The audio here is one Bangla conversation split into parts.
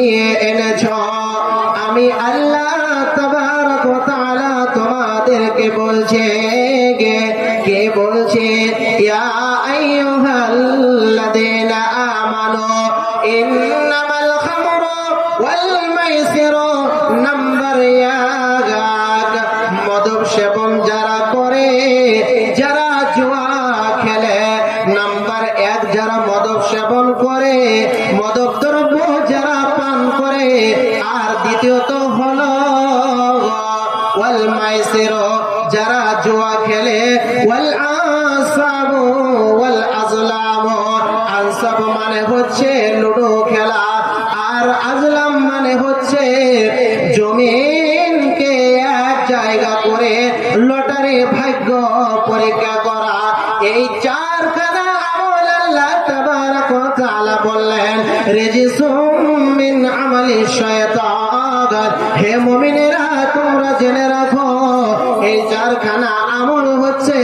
ছিনিয়ে এনেছ। আমি আল্লাহ তাবারক ওয়া তাআলা তোমাদেরকে বলছে, কে বলছে? ইয়া আইয়ুহাল্লাযীনা আমানু ইন্নামাল খামরু ওয়াল মাইসিরু নাম্বার এক, মদ সেবন যারা করে, যারা জুয়া খেলে, নাম্বার এক যারা মদ সেবন করে, মদক দ্রব্য যারা পান করে, আর দ্বিতীয়ত হলো ওয়াল মাইসিরু যারা জুয়া খেলে, ওয়াল আনসাবু ওয়াল আজলাম, আনসাব মানে হচ্ছে লুডো খেলা, আর আজলাম মানে হচ্ছে জমিনকে এক জায়গা করে লটারি ভাগ্য পরীক্ষা করা। এই চারখানা আমল আল্লাহ তাবারক ওয়া তাআলা বললেন রিজসুম মিন আমালি শায়তান। হে মুমিনেরা, তোমরা জেনে রাখো এই চারখানা আমল হচ্ছে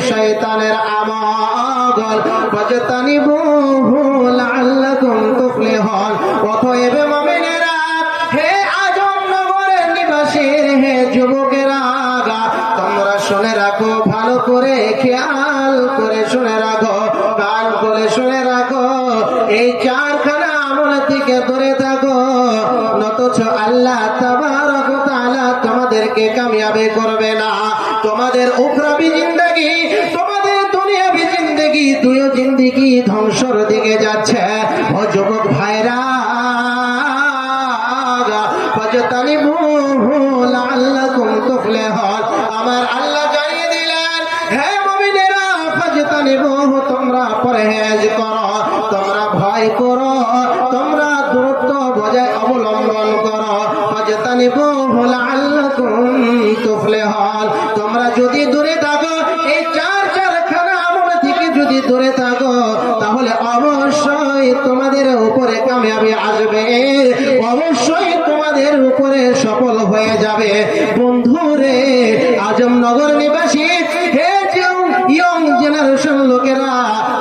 শয়তানের আমল। ফাজতানিবুহু লাআল্লাকুম তুফলিহুন। অতএব মুমিনেরা, হে আজমনগরের নিবাসী, হে যুবকেরা, তোমরা শুনে রাখো, ভালো করে খেয়াল করে শুনে রাখো, কান করে শুনে রাখো, এই চারখানা আমল থেকে দূরে থাকো, নতছ আল্লাহ তাবারক ওয়া তাআলা তোমাদেরকে কামিয়াবি করবে না। তোমাদের উখরাবি জিন্দেগি, তোমাদের দুনিয়াবি জিন্দেগি, দুইও জিন্দেগি ধ্বংসের দিকে যাচ্ছে। ও যুবক ভাইরা, ফাজতানিবুহু লাআল্লাকুম তুফলিহুন। আমার আল্লাহ জানিয়ে দিলেন, হে মুমিনেরা, ফাজতানিবুহু তোমরা পরহেজ করো, তোমরা ভয় করো, তোমরা দূরত্ব বজায় অবলম্বন করো। ফাজতানিবুহু লাআল্লাকুম তুফলিহুন। তোমরা যদি দূরে থাকো, এই চারখানা আমল থেকে যদি দূরে থাকো, তাহলে অবশ্যই তোমাদের উপরে কামিয়াবি আসবে, অবশ্যই তোমাদের উপরে সফল হয়ে যাবে। বন্ধুরে, আজমনগর নিবাসী, হে ইয়ং জেনারেশন লোকেরা,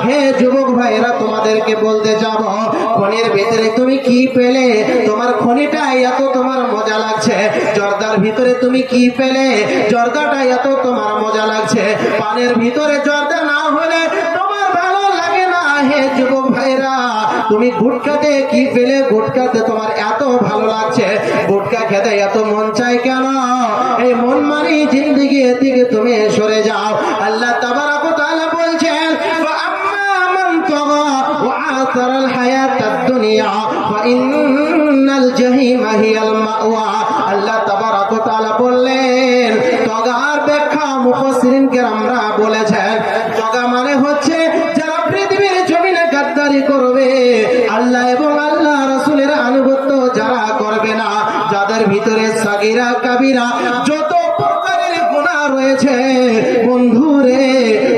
হে যুবক ভাইরা, তোমাদেরকে বলতে যাব, খনির ভিতরে তুমি কি পেলে? তোমার খনিটা এত তোমার মজা লাগছে। জর্দার ভিতরে তুমি কি পেলে? জর্দাটা এত তোমার মজা লাগছে। পানের ভিতরে জর্দা না হলে তোমার ভালো লাগে না। হে যুবক ভাইরা, তুমি গুটখাতে কি পেলে? গুটখাতে তোমার এত ভালো লাগছে। গুটখা খেতে এত মন চাই কেন? এই মন মারি জিন্দেগি থেকে তুমি সরে যাও। আল্লাহ তাবারক ওয়া তাআলা বলছেন, ফাআম্মা মান তাগা ওয়া আসারাল হায়াতাদ দুনিয়া ফাইন্নাল জাহিমা হিয়াল মাওয়া। আল্লাহ তাবারক ওয়া তাআলা বললেন, তগার ব্যাখ্যা মুফাসসিরিন কেরামরা বলেছেন, তগা মানে হচ্ছে যারা পৃথিবীর জমিনে গাদ্দারি করবে, আল্লাহ এবং আল্লাহ রাসূলের আনুগত্য যারা করবে না, যাদের ভিতরে সাগীরা কাবীরা যত প্রকারের গুনাহ রয়েছে, বন্ধুরে,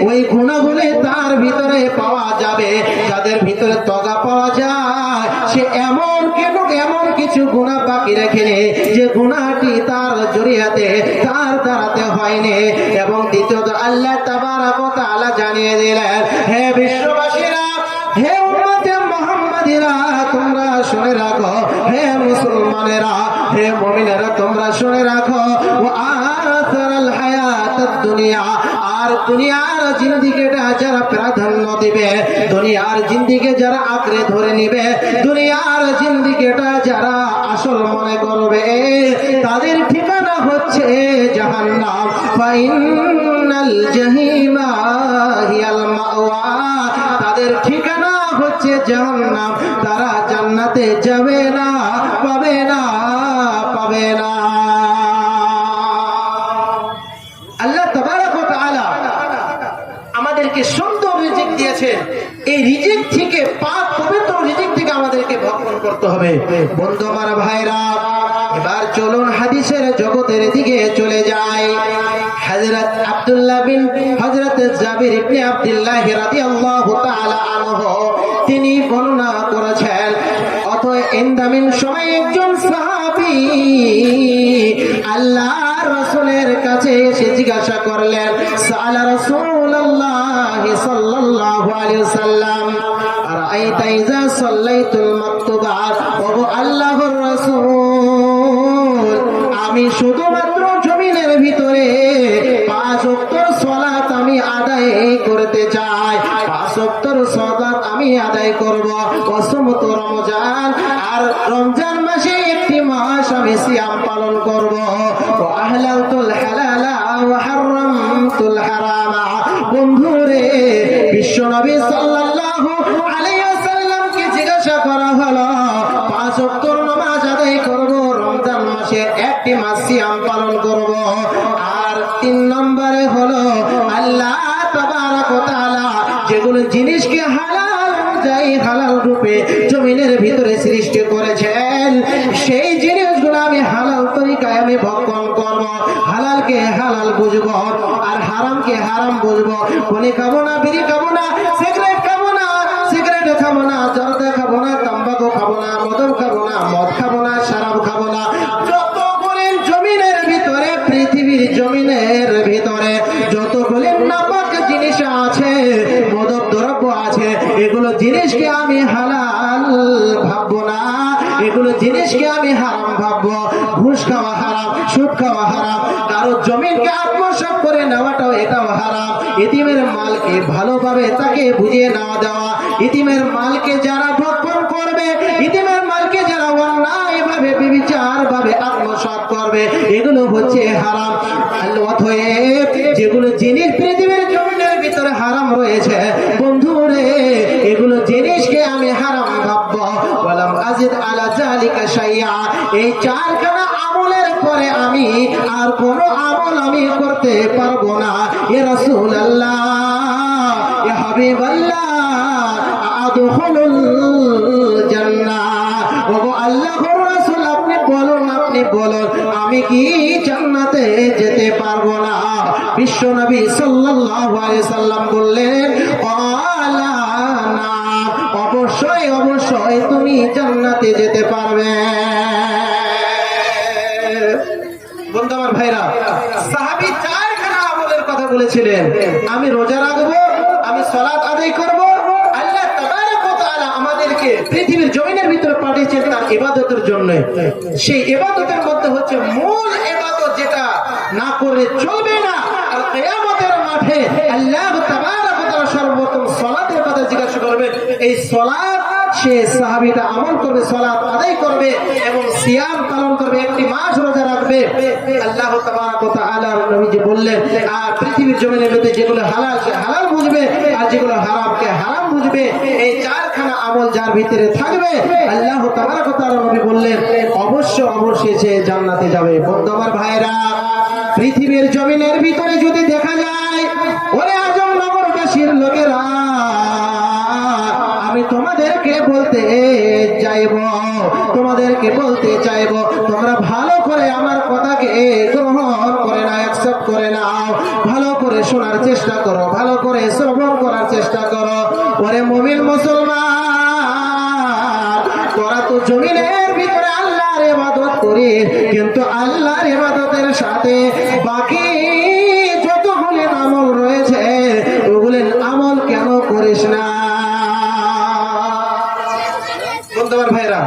ওই গুনাহগুলো তার ভিতরে পাওয়া যাবে। যাদের ভিতরে তগা পাওয়া যায়, সে এমন কিছু গুনাহ বাকি রেখেনি যে গুনাহটি তার জরিয়াতে, তার দ্বারাতে হয়নি। এবং দ্বিতীয়ত আল্লাহ তাবারক ওয়া তাআলা জানিয়ে দিলেন, হে বিশ্ববাসীরা, হে উম্মতে মুহাম্মাদিরা, তোমরা শুনে রাখো, হে মুসলমানেরা, হে মুমিনেরা, তোমরা শুনে রাখো, ওয়া আসারাল হায়াতাদ দুনিয়া, আর দুনিয়ার জিন্দেগিটা যারা প্রাধান্য দিবে, দুনিয়ার জিন্দেগি যারা আঁকড়ে ধরে নিবে, দুনিয়ার জিন্দেগিটা যারা আসল মনে করবে, তাদের ঠিকানা হচ্ছে জাহান্নাম। ফাইন্নাল জাহিমা হিয়াল মাওয়া। তাদের ঠিকানা হচ্ছে জাহান্নাম। তারা জান্নাতে যাবে না, পাবে না, পাবে না। আল্লাহ তাবারক ওয়া তাআলা আমাদেরকে সুন্দর রিজিক দিয়েছেন। এই রিজিক থেকে, পাক পবিত্র রিজিক থেকে আমাদেরকে ভক্ষণ করতে হবে। বন্ধু আমার, ভাইরা, এবার চলুন হাদিসের জগতের দিকে চলে যাই। হযরত আব্দুল্লাহ বিন হযরত জাবির ইবনে আব্দুল্লাহ রাদিয়াল্লাহু তাআলা আনহু তিনি বর্ণনা করেছেন, ইনদামিন সময় একজন সাহাবী আল্লাহর রাসূলের কাছে এসে জিজ্ঞাসা করলেন, সাআলা রাসূলুল্লাহ সাল্লাল্লাহু আলাইহি ওয়াসাল্লাম আরাআইতা ইযা সাল্লাইতুল মাকতুবাত, ও আল্লাহ আর রমজান মাসে একটি মাস আমি সিয়াম পালন করব ওয়া আহলালতুল হালালা ওয়া হারামতুল হারামা বন্ধুরে বিশ্বনবী সাল্লাল্লাহু আলাইহি ওয়াসাল্লামকে জিজ্ঞাসা করা হলো 5 ওয়াক্ত নামাজ আদায় করব রমজান মাসে একটি মাস সিয়াম পালন করব আর 3 নম্বরে হলো আল্লাহ তাবারক ওয়া তাআলা যেগুলো জিনিসকে হালাল যাই হালাল রূপে জমিনের ভিতরে সৃষ্টি করেছেন সেই জিনিসগুলো আমি হালাল তরিকায় আমি ভক্ষণ করব হালালকে হালাল বুঝবো আর হারামকে হারাম বুঝবো খনি খাবো না বিড়ি খাবো না সিগারেট খাবো না জর্দা খাবো না তাম্বাকু খাবো না মদ খাবো না শরাব খাবো না যতগুলো জমিনের ভিতরে পৃথিবীর জমিনের ভিতরে যতগুলো নাপাক জিনিস আছে মাদক দ্রব্য আছে এগুলো জিনিসকে আমি হালাল ভাববো না এগুলো জিনিসকে আমি হারাম ভাববো ঘুষ খাওয়া হারাম সুদ খাওয়া হারাম কারো জমিনকে আত্মসাৎ করে নেওয়াটাও এটাও হারাম ইতিমের মালকে ভালোভাবে তাকে বুঝিয়ে নেওয়া দেওয়া ইতিমের মালকে যারা ভক্ষণ করবে ইতিমের মালকে যারা অন্যায়ভাবে বিবিচার ভাবে আত্মসাৎ করবে এগুলো হচ্ছে হারাম অতএব যেগুলো জিনিস পৃথিবীর জমিনের ভিতরে হারাম রয়েছে বন্ধুরে এগুলো জিনিসকে আমি হারাম ভাববো ওয়ালাম আজিদ আলা যালিকা শাইআ এই চারখানা আমলের পরে আমি আর কোনো আমল আমি করতে পারবো না ইয়া রাসূলুল্লাহ ইয়া হাবিবাল্লাহ আদখুলুল জান্নাহ ওগো আল্লাহর রাসূল আপনি বলুন আমি কি জান্নাতে যেতে পারবো না বিশ্বনবী সাল্লাল্লাহু আলাইহি সাল্লাম বললেন আলা না অবশ্যই তুমি জান্নাতে যেতে পারবে বন্ধু আমার ভাইরা সাহাবী চারখানা আমলের কথা বলেছিলেন আমি রোজা রাখবো আমি সালাত আদায় করব আল্লাহ তাবারক ওয়া তাআলা আমাদেরকে পৃথিবীর জমিনের ভিতরে পাঠিয়েছেন তার ইবাদতের জন্য সেই ইবাদতের মধ্যে হচ্ছে মূল ইবাদত যেটা না করে চলবে না আর কিয়ামতের মাঠে আল্লাহ তাবারক ওয়া তাআলা সর্বপ্রথম সালাতের কথা জিজ্ঞাসা করবেন এই সালাত সে সাহাবীটা আমল করবে সালাত আদায় করবে এবং সিয়াম পালন করবে একটি মাস রোজা রাখবে আল্লাহ তাবারক ওয়া তাআলা নবীজি বললেন আর পৃথিবীর জমিনের মধ্যে যেগুলো হালাল সে হালাল বুঝবে আর যেগুলো হারামকে হারাম বুঝবে এই চারখানা আমল যার ভিতরে থাকবে আল্লাহ তাবারক ওয়া তাআলা নবী বললেন অবশ্যই সে জান্নাতে যাবে বন্ধু আমার ভাইরা পৃথিবীর জমিনের ভিতরে যদি দেখা যায় ওরে আজমনগরবাসীর লোকেরা আমি তোমাদেরকে বলতে চাইবো তোমরা ভালো করে আমার কথাকে গ্রহণ করে নাও অ্যাকসেপ্ট করে নাও ভালো করে শোনার চেষ্টা করো ভালো করে শ্রবণ করার চেষ্টা করো ওরে মুমিন মুসলমান তোরা তো জমিনের ভিতরে আল্লাহর ইবাদত করিস কিন্তু আল্লাহর ইবাদতের সাথে বাকি যতগুলো আমল রয়েছে ওগুলো আমল কেন করিস না বন্ধুবার ভাইরা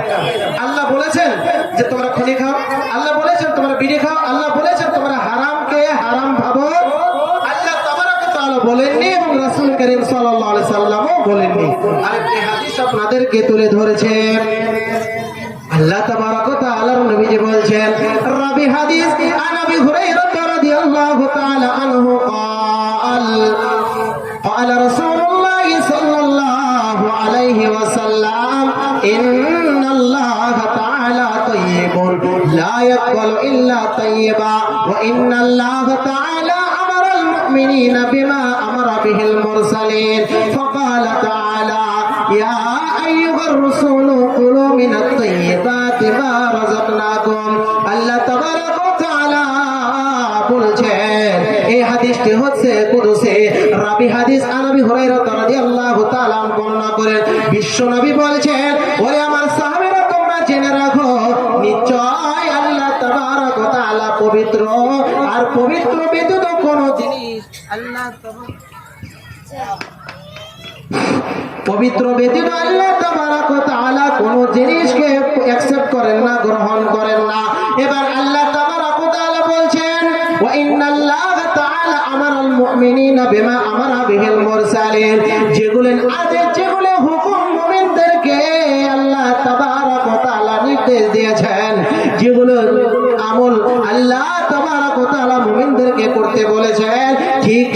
আল্লাহ বলেছেন যে তোমরা খনি খাও আল্লাহ বলেছেন তোমরা বিড়ি খাও আল্লাহ বলেছেন তোমরা হারামকে হারাম ভাবো আল্লাহ তাবারক ওয়া তাআলা বলেননি এবং রাসূল করিম সাল্লাল্লাহু আলাইহি সাল্লামও বলেননি আরেকটি হাদিস আপনাদেরকে তুলে ধরেছেন আল্লাহ তাবারক ওয়া তাআলার নবীজি বলছেন রাবি হাদিস আন আবি হুরায়রা রাদিয়াল্লাহু তাআলা আনহু قال رسول الله صلى الله عليه وسلم إن الله تعالى طيب لا يقبل إلا طيبا وإن الله تعالى أمر المؤمنين بما أمر به المرسلين فقال تعالى يا أيها الرسول كلوا من الطيبات ما رزقناكم الله تبارك وتعالى বলছেন এই হাদিসটি হচ্ছে কুদসি রাবি হাদিস আনবি হুরায়রা রাদিয়াল্লাহু তাআলা বর্ণনা করেন বিশ্বনবী বলছেন ওরে আমার সাহাবীরা তোমরা জেনে রাখো নিশ্চয় আল্লাহ তাবারক ওয়া তাআলা পবিত্র আর পবিত্র ব্যতীত কোন জিনিস আল্লাহ পবিত্র ব্যতীত আল্লাহ তাবারক ওয়া তাআলা কোন জিনিসকে অ্যাকসেপ্ট করেন না গ্রহণ করেন না এবার আল্লাহ তাবারক ওয়া তাআলা বলছেন ওয়া ইন্নাল্লাহা তাআলা আমারাল মুমিনিনা বিমা আমারা বিহিল মুরসালিন যেগুলো হুকুম মুমিনদেরকে আল্লাহ তাবারক ওয়া তাআলা নির্দেশ দিয়েছেন, যেগুলো আমল আল্লাহ তাবারক ওয়া তাআলা মুমিনদেরকে করতে বলেছেন, ঠিক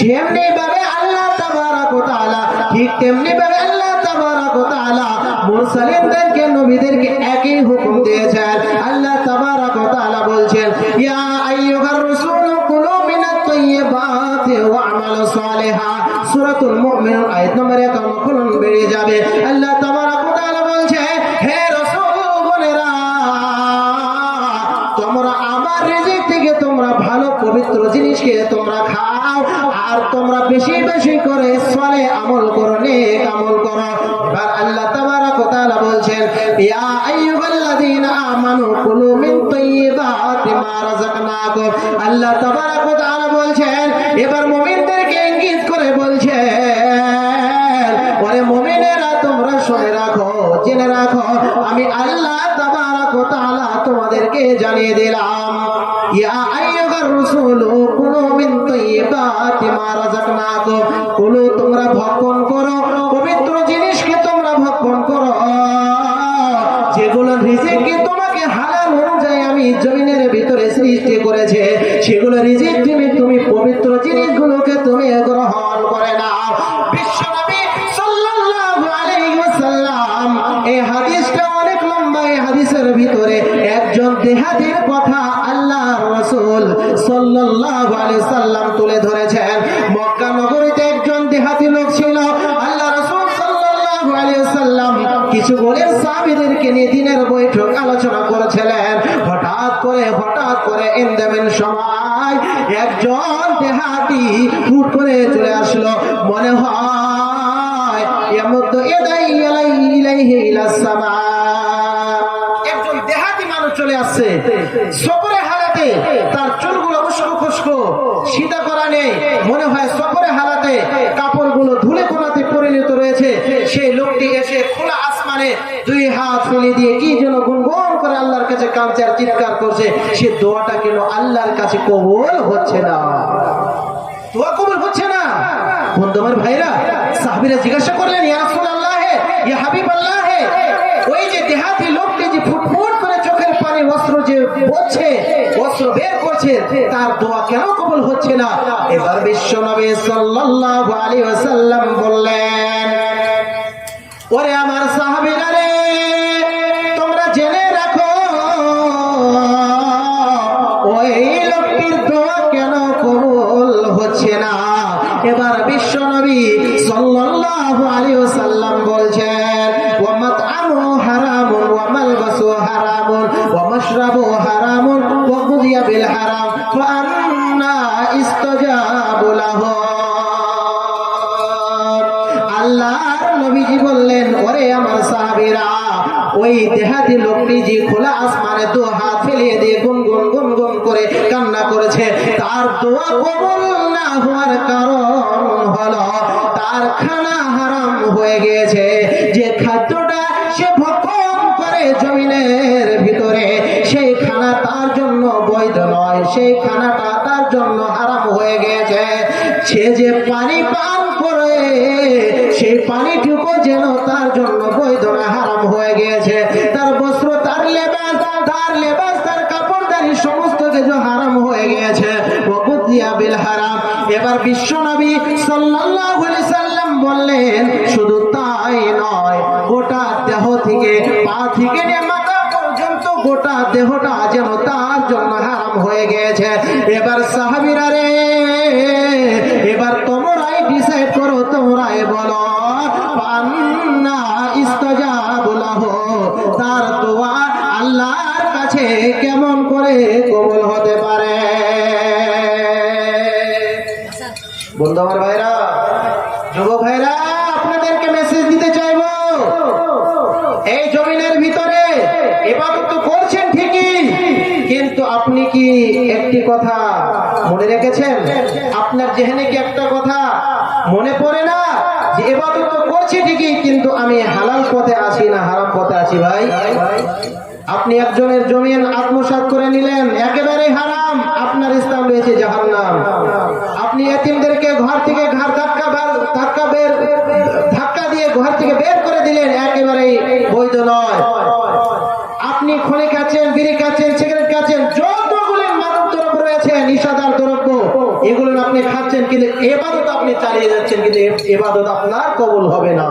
যেমনি ভাবে আল্লাহ তাবারক ওয়া তাআলা ঠিক তেমনি ভাবে আল্লাহ তাবারক ওয়া তাআলা মুরসালিনদেরকে নবীদেরকে একই হুকুম দিয়েছেন। আল্লাহ তাবারক ওয়া তাআলা বলছেন, ইয়া আইয়ুহার রাসূল কুলু মিনাত তাইয়্যিবাতি ওয়া আমালু সালিহা। সূরাতুল মুমিনুন আয়াত নম্বর 51 বেরিয়ে যাবে। আল্লাহ তাবারক ওয়া তাআলা বলছে, হে রাসূলগণেরা, তোমরা আমার রিজিক থেকে তোমরা ভালো পবিত্র জিনিসকে তোমরা খাও, আর তোমরা বেশি বেশি করে সালেহ আমল করো, নেক আমল করো। এবার আল্লাহ তাবারক ওয়া তাআলা বলছেন, ইয়া আইয়ুহাল্লাযীনা আমানু কুলু মিন তাইয়্যিবাতি মা রাযাকনাকুম। আল্লাহ তাবারক ওয়া তাআলা বলছেন, এবার মুমিনদেরকে ইঙ্গিত করে বলছেন, ওরে মুমিনেরা, তোমরা শুনে রাখো, জেনে রাখো, আমি আল্লাহ তাবারক ওয়া তাআলা তোমাদেরকে জানিয়ে দিলাম, ইয়া আইয়ুহার রাসূল কুলু মিন তাইয়্যিবাতি মা রাযাকনাকুম। কুলু, তোমরা ভক্ষণ করো, পবিত্র জিনিসকে তোমরা ভক্ষণ করো, যেগুলো রিজিককে তোমাকে হালাল অনুযায়ী আমি জমিনের ভিতরে সৃষ্টি করেছে, সেগুলো রিজিক তুমি পবিত্র জিনিসগুলোকে তুমি গ্রহণ করে নাও। বিশ্বনবী সাল্লাল্লাহু আলাইহি ওয়াসাল্লাম, এই হাদিসটা অনেক লম্বা, এই হাদিসের ভিতরে একজন দেহাতীর কথা আল্লাহর রাসূল সাল্লাল্লাহু আলাইহি সাল্লাম তুলে ধরেছেন। মক্কা নগরীতে একজন দেহাতী লোক ছিল। আল্লাহ রাসূল সাল্লাল্লাহু আলাইহি সাল্লাম কিছু বলেন সাহাবীদেরকে নিয়ে দিনের বৈঠক আলোচনা করেছিলেন। হঠাৎ করে ইনদামিন সময় একজন দেহাতী হুট করে চলে আসলো। মনে হয় ইয়ামুদ্দু ইলাইহি ইলাস সামা। একজন দেহাতী মানুষ চলে আসছে সফরে হালাতে, তার চুলগুলো উস্কো খুস্কো, সিধা করা নেই, মনে হয় সফরে হালাতে কাপড়গুলো ধুলে কোনাতে পরিণত রয়েছে। সেই লোকটি এসে খোলা আসমানে দুই হাত ফেলে দিয়ে কি যেন গুনগুন করে আল্লাহর কাছে কাঁদছে আর চিৎকার করছে। সে দোয়াটা কেন আল্লাহর কাছে কবুল হচ্ছে না, দোয়া কবুল হচ্ছে না। বন্ধু আমার ভাইরা, সাহাবীরা জিজ্ঞাসা করলেন, ইয়া রাসূলুল্লাহ, ইয়া হাবিবাল্লাহ, ওই যে দেহাতী লোকটি যে ফুটফুট করে চোখের পানি অস্ত্র যে পড়ছে, অস্ত্র বের করছে, তার দোয়া কেন কবুল হচ্ছে না? এবার বিশ্বনবী সাল্লাল্লাহু আলাইহি ওয়াসাল্লাম বললেন, ওরে আমার সাহাবীরা রে, তোমরা জেনে রাখো, ওই লোকটির দোয়া কেন কবুল হচ্ছে না। এবার বিশ্বনবী সাল্লাল্লাহু আলাইহি ওয়াসাল্লাম বলছেন, ওয়া মাতআমু হারামুন ওয়া মালবাসু হারামুন ওয়া মাশরাবু হারামুন ওয়া গুযিয়া বিল হারাম ফা আন্না ইস্তাজাবু লাহু। আল্লাহর নবীজি বললেন, ওরে আমার সাহাবীরা, ওই দেহাতী লোকটি যে খোলা আসমানে দু হাত ফেলিয়ে দিয়ে গুনগুন গুনগুন করে কান্না করেছে, তার দোয়া কবুল না হওয়ার কারণ হলো তার খানা হারাম হয়ে গিয়েছে। যে খাদ্যটা সে ভক্ষণ করে জমিনের ভিতরে, সেই খানা তার জন্য বৈধ নয়, সেই খানাটা তার জন্য হারাম হয়ে গিয়েছে। সে যে পানি পান করে, সেই পানিটুকু যেন তার জন্য বৈধ না, হারাম হয়ে গিয়েছে। তার বস্ত্র, তার লেবাস, তার কাপড়দারি সমস্ত কিছু হারাম হয়ে গিয়েছে। ওয়াকুদিয়া বিল হারাম। এবার বিশ্বনবী সাল্লাল্লাহু আলাইহি সাল্লাম বললেন, শুধু তাই নয়, গোটা দেহ থেকে পা থেকে নিয়ে মাথা পর্যন্ত গোটা দেহটা যেন তার জন্য হারাম হয়ে গিয়েছে। এবার সাহাবীরা রে, এবার তোমরাই ডিসাইড করো, তোমরাই বলো, আন্না ইস্তাজাবু লাহু, তার দোয়া আল্লাহর কাছে কেমন করে কবুল হতে পারে? বন্ধু আমার ভাইরা, যুবক ভাইরা, আপনাদেরকে মেসেজ দিতে চাইবো, এই জমিনের ভিতরে ইবাদত তো করছেন ঠিকই, কিন্তু আপনি কি একটি কথা মনে রেখেছেন? আপনার জেহেনে কি একটা কথা মনে পড়ে না যে ইবাদত তো করছি ঠিকই, কিন্তু আমি হালাল পথে আছি না হারাম পথে আছি? ভাই, আপনি একজনের জমিন আত্মসাৎ করে নিলেন, একেবারে হারাম, আপনার স্থান রয়েছে জাহান্নাম। আপনি এতিমদেরকে ঘর থেকে ধাক্কা দিয়ে ঘর থেকে বের করে দিলেন, একেবারে বৈধ নয়। আপনি খনি খাচ্ছেন, বিড়ি খাচ্ছেন, সিগারেট খাচ্ছেন, যতগুলো মাদক দ্রব্য রয়েছে, নিশাদার দ্রব্য, এগুলো আপনি খাচ্ছেন, কিন্তু ইবাদত আপনি চালিয়ে যাচ্ছেন, কিন্তু ইবাদত আপনার কবুল হবে না।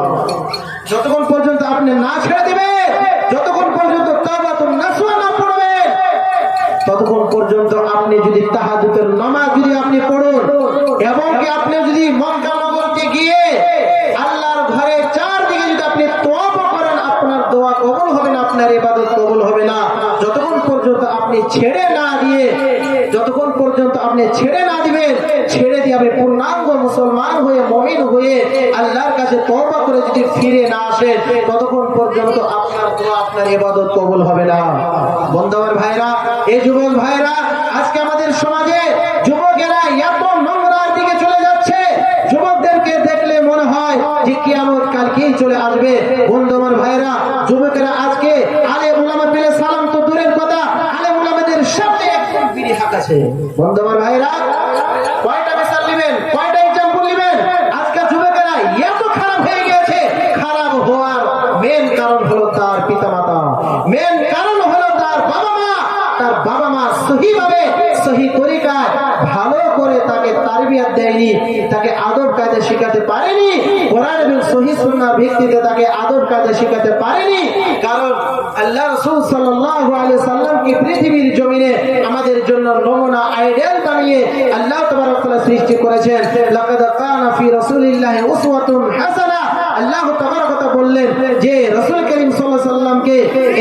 যতক্ষণ পর্যন্ত আপনি না ছেড়ে দিবেন, যতক্ষণ পর্যন্ত তাওবাতুন নাসুহা না পড়বেন, ততক্ষণ পর্যন্ত আপনি যদি তাহাজ্জুদের নামাজ যদি আপনি পড়ুন, এবং কি আপনি যদি মক্কা নগরীতে গিয়ে আল্লাহর ঘরের চারদিকে যদি আপনি তওবা করেন, আপনার দোয়া কবুল হবে না, আপনার ইবাদত কবুল হবে না। যতক্ষণ পর্যন্ত আপনি ছেড়ে না দিয়ে, যতক্ষণ পর্যন্ত আপনি ছেড়ে না দিবেন, ছেড়ে দিয়ে আপনি পূর্ণাঙ্গ মুসলমান হয়ে, মুমিন হয়ে আল্লাহর কাছে তওবা করে যদি ফিরে না আসেন, ততক্ষণ পর্যন্ত আপনার দোয়া, আপনার ইবাদত কবুল হবে না। বন্ধুর ভাইরা, এই যুবক ভাইরা, আজকে আমাদের সমাজে যুবকেরা এত নোংরার দিকে চলে যাচ্ছে, যুবকদেরকে দেখলে মনে হয় যে কিয়ামত কালকেই চলে আসবে। বন্ধুর ভাইরা, যুবকেরা আজকে আলেম উলামা পেলে সালাম তো দূরের কথা, আলেম উলামাদের সাথে একদম বিড়ি হাঁকাছে। বন্ধুর ভাইরা, কয়টা মিসাল নেবেন, কয়টা এক্সাম্পল নেবেন? আজকে যুবকেরা এত খারাপ হয়ে গেছে, খারাপ হওয়ার মেন কারণ হলো তার পিতামাতা, মেন কারণ হলো তার বাবা মা। তার বাবা মা সহিভাবে, সহি তরিকায় ভালো করে তাকে তারবিয়ত দেয়নি, তাকে আদব কায়দা শিখাতে পারেনি, কোরআন এবং সহি সুন্নাহর ভিত্তিতে তাকে আদব কায়দা শিখাতে পারেনি। কারণ আল্লাহ রাসূল সাল্লাল্লাহু আলাইহি সাল্লাম কি পৃথিবীর জমিনে আমাদের জন্য নমুনা আইডিয়াল বানিয়ে আল্লাহ তাবারক ওয়া তাআলা সৃষ্টি করেছেন। লাকাদ কানা ফি রাসূলিল্লাহি উসওয়াতুন হাসানাহ। আল্লাহ তাবারক ওয়া তাআলা বললেন যে রাসূল করিম সাল্লাল্লাহু আলাইহি সাল্লামকে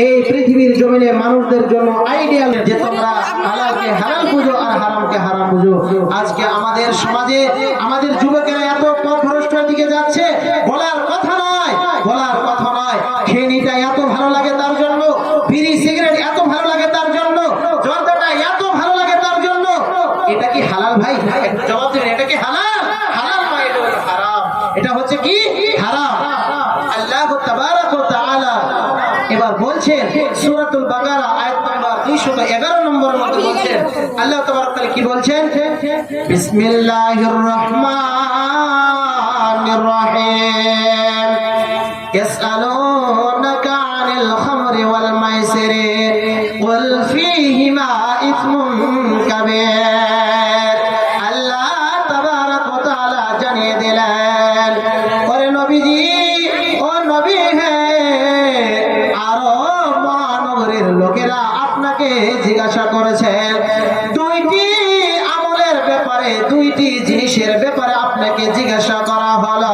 এই পৃথিবীর জমিনে মানুষদের জন্য আইডিয়াল, যে তোমরা হালালকে হালাল বুঝো আর হারামকে হারাম বুঝো। আজকে আমাদের সমাজে আমাদের যুবকেরা এত পথভ্রষ্টের দিকে যাচ্ছে, বলার কথা নয়, বলার কথা নয়। খেনিটা এত ভালো লাগে তার জন্য, বিড়ি সিগারেট এত ভালো লাগে তার জন্য, জর্দাটা এত ভালো লাগে তার জন্য। এটা কি হালাল ভাই? জবাব দেবেন, এটা কি হালাল? হালাল নয়, এটা হলো হারাম। এটা হচ্ছে কি? হারাম। আল্লাহ তাবারক ওয়া তাআলা এবার বলছেন সূরাতুল বাকারা আয়াত নম্বর 211 নম্বরের মধ্যে বলছেন, আল্লাহ তাবারক ওয়া তাআলা কি বলছেন? বিসমিল্লাহির রহমানির রহিম। ইয়াসআলুনাকা আনিল খামরি ওয়াল মাইসিরি কুল ফীহিমা ইসমুন কাবীর। আল্লাহ তাবারক ওয়া তাআলা জানিয়ে দিলেন, ওরে নবীজি, ও নবী হে, আরব মহানগরীর লোকেরা আপনাকে জিজ্ঞাসা করেছেন দুইটি আমলের ব্যাপারে, দুইটি জিনিসের ব্যাপারে আপনাকে জিজ্ঞাসা করা হলো।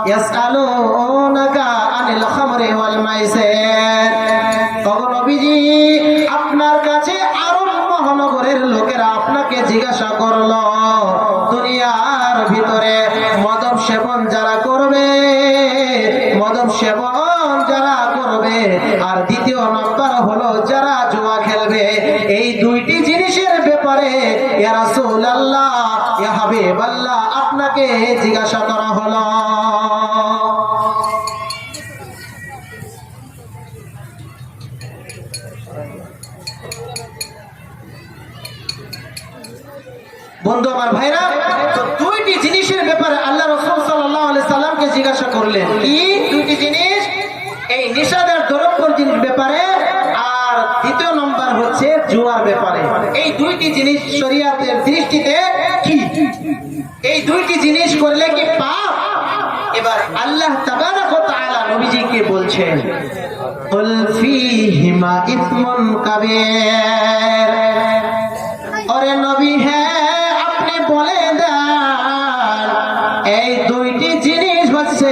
ইয়াসআলুনাকা আনিল খামরি ওয়াল মাইসির। ও নবীজি, আপনার কাছে আরব মহানগরের লোকেরা আপনাকে জিজ্ঞাসা করলো দুনিয়ার ভিতরে মদক সেবন যারা করবে, মদক সেবন যারা করবে, আর দ্বিতীয় নম্বর হলো যারা জুয়া খেলবে, এই দুইটি জিনিসের ব্যাপারে ইয়া রাসূলুল্লাহ, ইয়া হাবিবাল্লাহ, আপনাকে জিজ্ঞাসা করা হলো। বন্ধু আমার ভাইরা, তো দুইটি জিনিসের ব্যাপারে আল্লাহ রাসূল সাল্লাল্লাহু আলাইহি সাল্লামকে জিজ্ঞাসা করলেন। কি দুইটি জিনিস? এই নিশাদার দ্রব্যের জিনিস ব্যাপারে, আর দ্বিতীয় নম্বর হচ্ছে জুয়ার ব্যাপারে। এই দুইটি জিনিস শরীয়তের দৃষ্টিতে কি? এই দুইটি জিনিস করলে কি পাপ? এবার আল্লাহ তাবারক ওয়া তাআলা নবীজিকে বলছেন, কুল ফীহিমা ইসমুন কাবীর। ওরে নবী, হ্যাঁ, আপনি বলে দেন এই দুইটি জিনিস হচ্ছে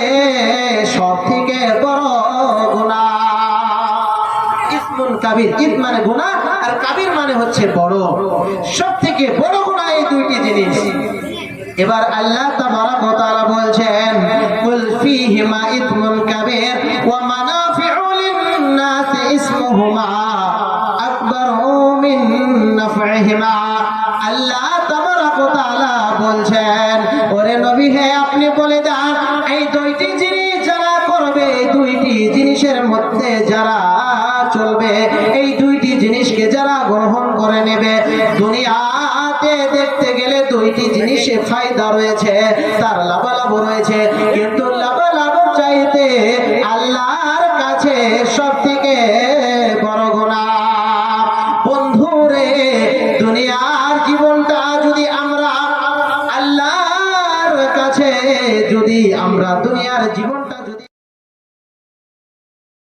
সব থেকে বড় গুনাহ। ইসমুন কাবীর, ইস মানে গুনাহ আর কাবীর মানে হচ্ছে বড়। সব থেকে বড় গুনাহ এই দুইটি জিনিস। এবার আল্লাহ তাবারক ওয়া তাআলা বলছেন, কুল ফীহিমা ইসমুন কাবীর ওয়া মানাফিউ লিন-নাস ইসমুহুমা আকবারু মিন নাফইহিমা। আল্লাহ তাবারক ওয়া তাআলা বলছেন, ওরে নবী হে, আপনি বলে দেন এই দুইটি জিনিস যারা করবে, এই দুইটি জিনিসের মধ্যে যারা চলবে, এই দুইটি জিনিসকে যারা গ্রহণ করে নেবে, দুনিয়াতে দেখতে গেলে দুইটি জিনিসে ফায়দা রয়েছে, তার লাভালাভ রয়েছে, কিন্তু লাভালাভ চাইতে আল্লাহর কাছে সবথেকে বড় জীবনটা